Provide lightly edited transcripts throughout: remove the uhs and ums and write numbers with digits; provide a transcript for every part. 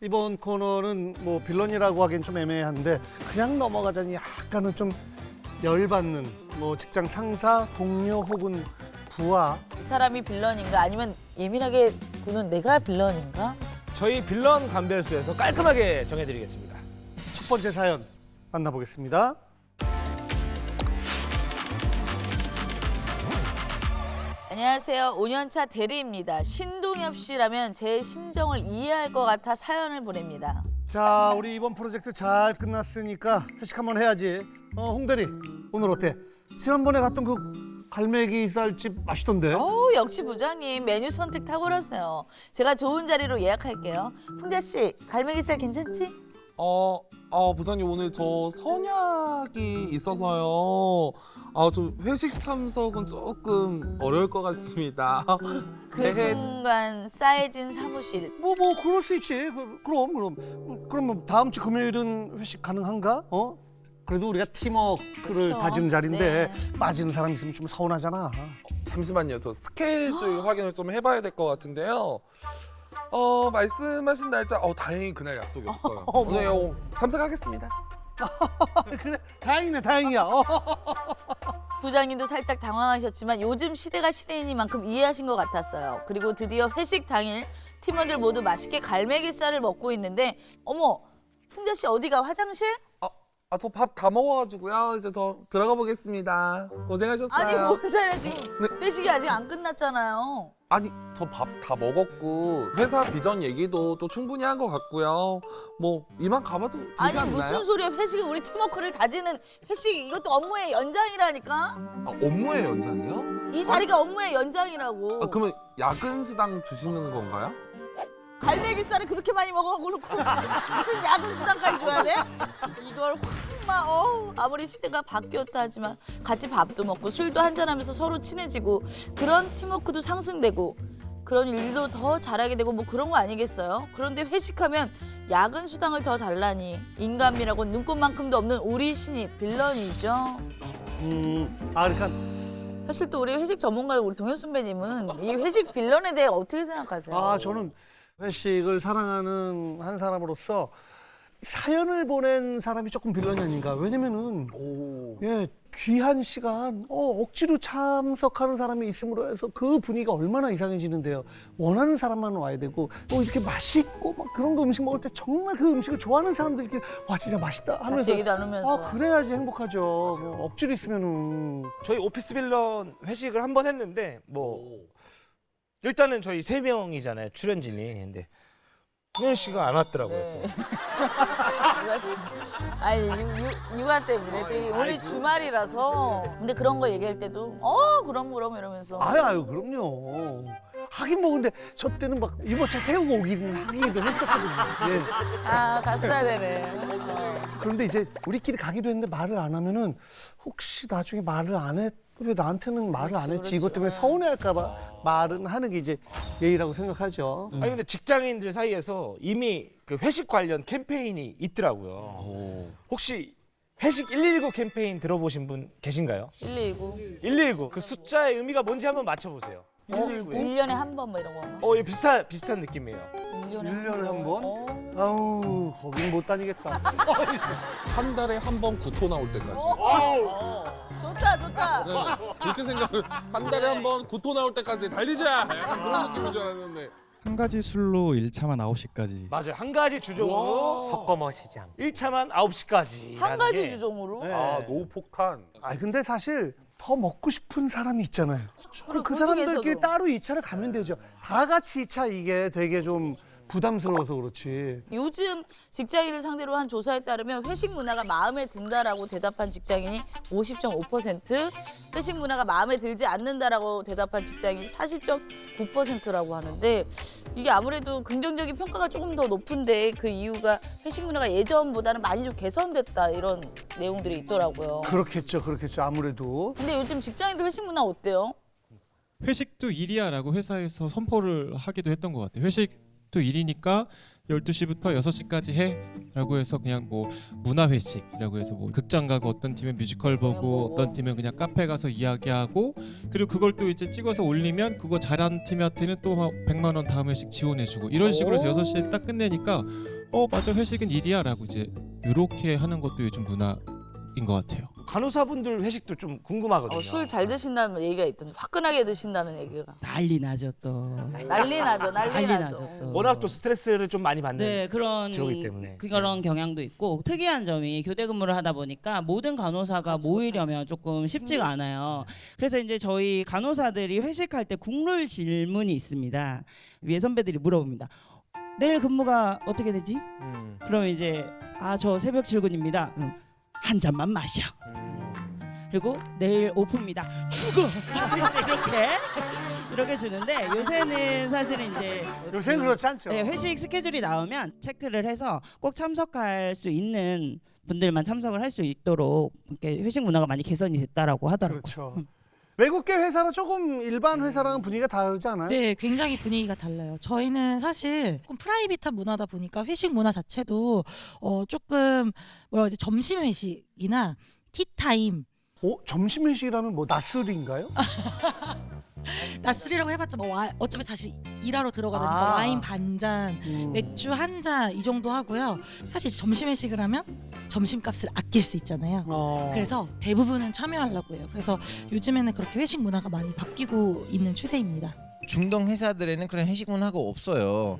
이번 코너는 뭐 빌런이라고 하기엔 좀 애매한데 그냥 넘어가자니 약간은 좀 열받는 뭐 직장 상사, 동료 혹은 부하. 이 사람이 빌런인가 아니면 예민하게 구는 내가 빌런인가? 저희 빌런 감별수에서 깔끔하게 정해드리겠습니다. 첫 번째 사연 만나보겠습니다. 안녕하세요. 5년차 대리입니다. 신동엽 씨라면 제 심정을 이해할 것 같아 사연을 보냅니다. 자, 우리 이번 프로젝트 잘 끝났으니까 회식 한번 해야지. 홍 대리, 오늘 어때? 지난번에 갔던 그 갈매기 쌀집 맛있던데? 역시 부장님 메뉴 선택 탁월하세요. 제가 좋은 자리로 예약할게요. 풍자 씨, 갈매기살 괜찮지? 부장님 오늘 저 선약이 있어서요. 좀 회식 참석은 조금 어려울 것 같습니다. 그 네. 순간 싸해진 사무실. 뭐 그럴 수 있지. 그럼 다음 주 금요일은 회식 가능한가? 그래도 우리가 팀워크를 그쵸. 다지는 자리인데 네. 빠지는 사람 있으면 좀 서운하잖아. 잠시만요. 저 스케줄 확인을 좀 해봐야 될 것 같은데요. 말씀하신 날짜, 다행히 그날 약속이 없어요. 어머. 네, 참석하겠습니다. 그래, 다행이네, 다행이야. 부장님도 살짝 당황하셨지만 요즘 시대가 시대이니만큼 이해하신 것 같았어요. 그리고 드디어 회식 당일 팀원들 모두 맛있게 갈매기살을 먹고 있는데 어머, 풍자 씨 어디가 화장실? 저 밥 다 먹어가지고요. 이제 저 들어가 보겠습니다. 고생하셨어요. 아니 뭔 소리야 지금 회식이 아직 안 끝났잖아요. 아니, 저 밥 다 먹었고 회사 비전 얘기도 또 충분히 한 것 같고요. 뭐 이만 가봐도 되지 아니 않나요? 무슨 소리야, 회식이 우리 팀워크를 다지는 회식, 이것도 업무의 연장이라니까. 업무의 연장이요? 이 자리가 업무의 연장이라고. 그러면 야근 수당 주시는 건가요? 갈매기살을 그렇게 많이 먹어놓고 무슨 야근 수당까지 줘야 돼? 이걸 아무리 시대가 바뀌었다 하지만 같이 밥도 먹고 술도 한잔하면서 서로 친해지고 그런 팀워크도 상승되고 그런 일도 더 잘하게 되고 뭐 그런 거 아니겠어요? 그런데 회식하면 야근 수당을 더 달라니 인간미라고 눈꽃만큼도 없는 우리 신입 빌런이죠. 그러니까 사실 또 우리 회식 전문가 우리 동엽 선배님은 이 회식 빌런에 대해 어떻게 생각하세요? 저는 회식을 사랑하는 한 사람으로서 사연을 보낸 사람이 조금 빌런이 아닌가. 왜냐면은 귀한 시간 억지로 참석하는 사람이 있음으로 해서 그 분위기가 얼마나 이상해지는데요. 원하는 사람만 와야 되고 또 이렇게 맛있고 막 그런 거 음식 먹을 때 정말 그 음식을 좋아하는 사람들끼리 와 진짜 맛있다 하면서 같이 얘기 나누면서. 그래야지 행복하죠. 뭐 억지로 있으면은 저희 오피스 빌런 회식을 한 번 했는데 뭐 일단은 저희 3명이잖아요, 출연진이. 근데 승현 씨가 안 왔더라고요. 네. 아니 육아 때문에 또 오늘 주말이라서. 근데 그런 걸 얘기할 때도 그럼 이러면서. 아유 그럼요. 하긴 뭐 근데 저 때는 막 유모차 태우고 오기는 하기도 했었거든요. 예. 갔어야 되네. 그런데 이제 우리끼리 가기도 했는데 말을 안 하면은 혹시 나중에 말을 안 했, 왜 나한테는 말을 안 했지? 이것 때문에 서운해할까봐 말은 하는 게 이제 예의라고 생각하죠. 아니 근데 직장인들 사이에서 이미 그 회식 관련 캠페인이 있더라고요. 혹시 회식 119 캠페인 들어보신 분 계신가요? 119. 119 그 숫자의 의미가 뭔지 한번 맞춰보세요. 119. 1년에 한 번 뭐 이런 건가? 예, 비슷한 느낌이에요. 1년에 한 번? 아우 거긴 못 다니겠다. 한 달에 한 번 구토 나올 때까지. 좋다. 네, 그렇게 생각을 한 달에 한 번 구토 나올 때까지 달리자. 약간 그런 느낌인 줄 알았는데. 한 가지 술로 1차만 9시까지. 맞아요. 한 가지 주종으로 섞어 마시지 않고 1차만 9시까지. 한 가지 주종으로? 네. 노폭탄. 근데 사실 더 먹고 싶은 사람이 있잖아요. 그럼 그 그 사람들끼리 중에서도. 따로 2차를 가면 되죠. 다 같이 2차 이게 되게 좀 부담스러워서 그렇지. 요즘 직장인을 상대로 한 조사에 따르면 회식 문화가 마음에 든다라고 대답한 직장인이 50.5%, 회식 문화가 마음에 들지 않는다라고 대답한 직장인이 40.9%라고 하는데 이게 아무래도 긍정적인 평가가 조금 더 높은데 그 이유가 회식 문화가 예전보다는 많이 좀 개선됐다 이런 내용들이 있더라고요. 그렇겠죠. 아무래도. 근데 요즘 직장인들 회식 문화 어때요? 회식도 일이야라고 회사에서 선포를 하기도 했던 것 같아요. 회식도 일이니까 12시부터 6시까지 해라고 해서 그냥 뭐 문화회식이라고 해서 뭐 극장 가고 어떤 팀은 뮤지컬 보고 어떤 팀은 그냥 카페 가서 이야기하고 그리고 그걸 또 이제 찍어서 올리면 그거 잘하는 팀한테는 또 100만 원 다음 회식 지원해주고 이런 식으로 해서 6시에 딱 끝내니까 맞아 회식은 일이야 라고 이제 이렇게 하는 것도 요즘 문화인 것 같아요. 간호사분들 회식도 좀 궁금하거든요. 술 잘 드신다는 얘기가 있던데 화끈하게 드신다는 얘기가. 난리 나죠 또. 난리 나죠. 난리 나죠. 나죠 또. 워낙 또 스트레스를 좀 많이 받는 네, 그런 직업이기 때문에. 그런 경향도 있고 특이한 점이 교대 근무를 하다 보니까 모든 간호사가 모이려면 조금 쉽지가 않아요. 그래서 이제 저희 간호사들이 회식할 때 국룰 질문이 있습니다. 위에 선배들이 물어봅니다. 내일 근무가 어떻게 되지? 그럼 이제 저 새벽 출근입니다. 한 잔만 마셔. 그리고 내일 오프입니다. 죽어. 이렇게 주는데 요새는 사실은 이제 요새는 그렇지 않죠. 네, 회식 스케줄이 나오면 체크를 해서 꼭 참석할 수 있는 분들만 참석을 할 수 있도록 이렇게 회식 문화가 많이 개선이 됐다라고 하더라고요. 그렇죠. 외국계 회사는 조금 일반 회사랑은 분위기가 다르지 않아요? 네, 굉장히 분위기가 달라요. 저희는 사실 조금 프라이빗한 문화다 보니까 회식 문화 자체도 조금 뭐라 그러지 점심 회식이나 티타임 점심 회식이라면 뭐 낮술인가요? 낮술이라고 해봤자 뭐 어차피 다시 일하러 들어가니까 와인 반잔, 맥주 한 잔 이 정도 하고요. 사실 점심 회식을 하면 점심값을 아낄 수 있잖아요. 그래서 대부분은 참여하려고 해요. 그래서 요즘에는 그렇게 회식 문화가 많이 바뀌고 있는 추세입니다. 중동 회사들에는 그런 회식 문화가 없어요.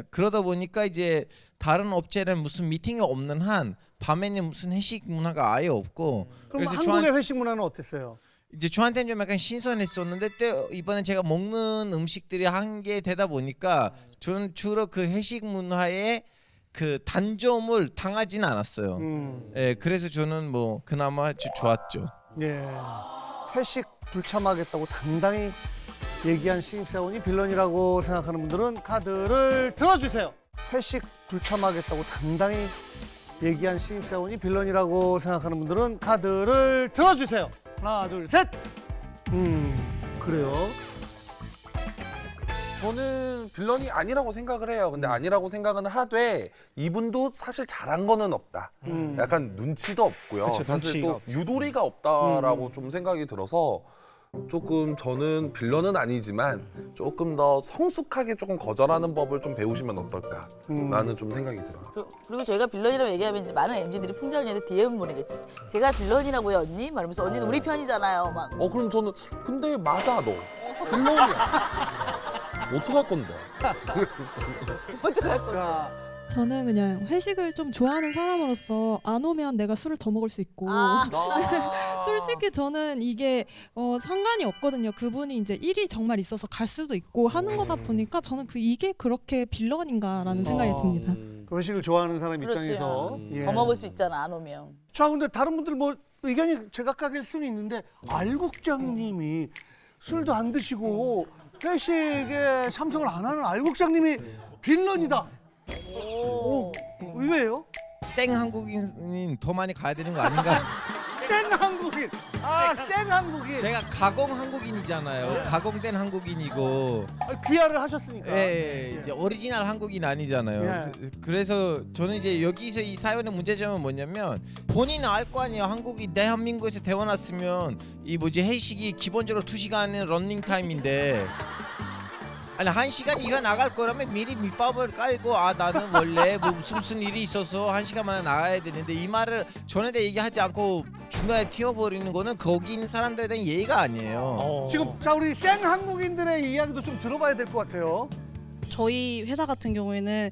그러다 보니까 이제 다른 업체는 무슨 미팅이 없는 한 밤에는 무슨 회식 문화가 아예 없고. 그럼 한국의 회식 문화는 어땠어요? 이제 저한테는 좀 약간 신선했었는데 또 이번에 제가 먹는 음식들이 한계 되다 보니까 저는 주로 그 회식 문화에 그 단점을 당하지는 않았어요. 그래서 저는 뭐 그나마 좋았죠. 예. 회식 불참하겠다고 당당히 얘기한 신입사원이 빌런이라고 생각하는 분들은 카드를 들어주세요. 회식 불참하겠다고 당당히 얘기한 신입사원이 빌런이라고 생각하는 분들은 카드를 들어주세요. 하나, 둘, 셋. 그래요. 저는 빌런이 아니라고 생각을 해요. 근데 아니라고 생각은 하되 이분도 사실 잘한 거는 없다. 약간 눈치도 없고요. 그쵸, 사실 눈치가 또 유도리가 없다라고 좀 생각이 들어서 조금 저는 빌런은 아니지만 조금 더 성숙하게 조금 거절하는 법을 좀 배우시면 어떨까라는 좀 생각이 들어요. 그리고 저희가 빌런이라고 얘기하면 이제 많은 MZ들이 풍자 언니한테 DM 보내겠지. 제가 빌런이라고요 언니? 말하면서 언니는 우리 편이잖아요. 막. 그럼 저는 근데 맞아 너 빌런이야. 어떡할 건데? 어떡할 거야. 자, 저는 그냥 회식을 좀 좋아하는 사람으로서 안 오면 내가 술을 더 먹을 수 있고 솔직히 저는 이게 상관이 없거든요. 그분이 이제 일이 정말 있어서 갈 수도 있고 하는 거다 보니까 저는 이게 그렇게 빌런인가라는 생각이 듭니다. 그 회식을 좋아하는 사람 그렇지. 입장에서 더 먹을 수 있잖아 안 오면. 자, 근데 다른 분들 뭐 의견이 제각각일 수는 있는데 알국장님이 술도 안 드시고 회식에 참석을 안 하는 알국장님이 빌런이다. 오, 의외예요? 생 한국인이 더 많이 가야 되는 거 아닌가? 생 한국인. 생 한국인. 제가 가공 한국인이잖아요. 가공된 한국인이고. 귀화를 하셨으니까. 예, 이제 오리지널 한국인 아니잖아요. 그래서 저는 이제 여기서 이 사연의 문제점은 뭐냐면 본인은 알 거 아니에요. 한국이 대한민국에서 태어났으면 이 회식이 기본적으로 2시간은 런닝 타임인데 아니 1시간 이후에 나갈 거라면 미리 밑밥을 깔고 나는 원래 뭐 무슨 일이 있어서 1시간 만에 나가야 되는데 이 말을 전에도 얘기하지 않고 중간에 튀어버리는 거는 거기 있는 사람들에 대한 예의가 아니에요. 지금 자 우리 생 한국인들의 이야기도 좀 들어봐야 될 것 같아요. 저희 회사 같은 경우에는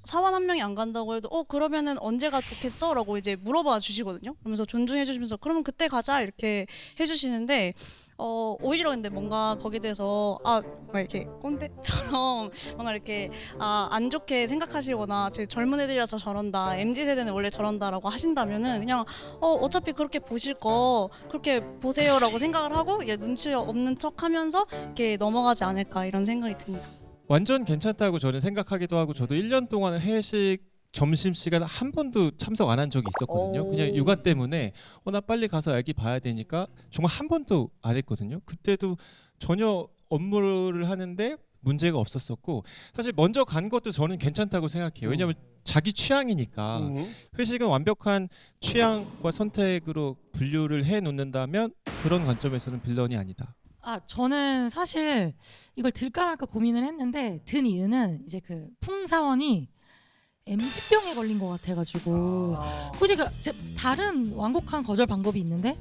사원 한 명이 안 간다고 해도 그러면은 언제가 좋겠어? 라고 이제 물어봐 주시거든요. 그러면서 존중해 주시면서 그러면 그때 가자 이렇게 해주시는데 오히려 근데 뭔가 거기에 대해서 막 이렇게 꼰대처럼 뭔가 이렇게 안 좋게 생각하시거나 제 젊은 애들이라서 저런다, MZ 세대는 원래 저런다라고 하신다면은 그냥 어차피 그렇게 보실 거 그렇게 보세요라고 생각을 하고 눈치 없는 척하면서 이렇게 넘어가지 않을까 이런 생각이 듭니다. 완전 괜찮다고 저는 생각하기도 하고 저도 1년 동안 회식 점심시간 한 번도 참석 안 한 적이 있었거든요. 그냥 육아 때문에 나 빨리 가서 아기 봐야 되니까 정말 한 번도 안 했거든요. 그때도 전혀 업무를 하는데 문제가 없었었고 사실 먼저 간 것도 저는 괜찮다고 생각해요. 왜냐하면 자기 취향이니까 회식은 완벽한 취향과 선택으로 분류를 해 놓는다면 그런 관점에서는 빌런이 아니다. 저는 사실 이걸 들까 말까 고민을 했는데 든 이유는 이제 그 풍사원이 MZ병에 걸린 것 같아가지고 굳이 다른 완곡한 거절 방법이 있는데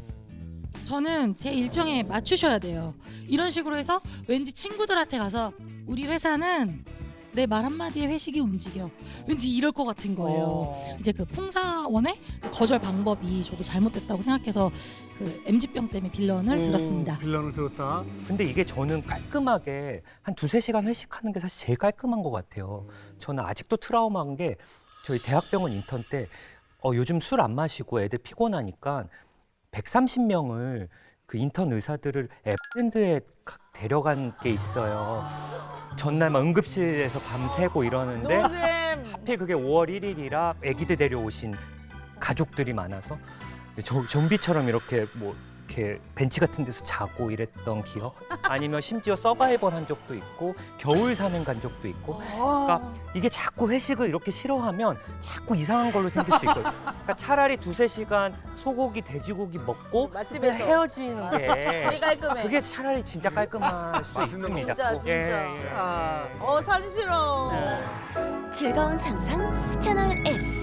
저는 제 일정에 맞추셔야 돼요. 이런 식으로 해서 왠지 친구들한테 가서 우리 회사는 내 말 한마디에 회식이 움직여. 왠지 이럴 것 같은 거예요. 이제 그 풍사원의 거절 방법이 저도 잘못됐다고 생각해서 그 MZ병 때문에 빌런을 들었습니다. 빌런을 들었다. 근데 이게 저는 깔끔하게 한 2-3시간 회식하는 게 사실 제일 깔끔한 것 같아요. 저는 아직도 트라우마인 게 저희 대학병원 인턴 때 요즘 술 안 마시고 애들 피곤하니까 130명을 그 인턴 의사들을 에버랜드에 데려간 게 있어요. 전날 막 응급실에서 밤새고 이러는데 하필 그게 5월 1일이라 애기들 데려오신 가족들이 많아서 좀비처럼 이렇게 뭐 이렇게 벤치 같은 데서 자고 이랬던 기억, 아니면 심지어 서바이벌 한 적도 있고 겨울 산행 간 적도 있고. 그러니까 이게 자꾸 회식을 이렇게 싫어하면 자꾸 이상한 걸로 생길 수 있거든요. 그러니까 차라리 2-3시간 소고기 돼지고기 먹고 맛집에서. 헤어지는 게 되게 깔끔해. 그게 차라리 진짜 깔끔할 수 있습니다. 진짜. 산시러워. 즐거운 상상 채널 S.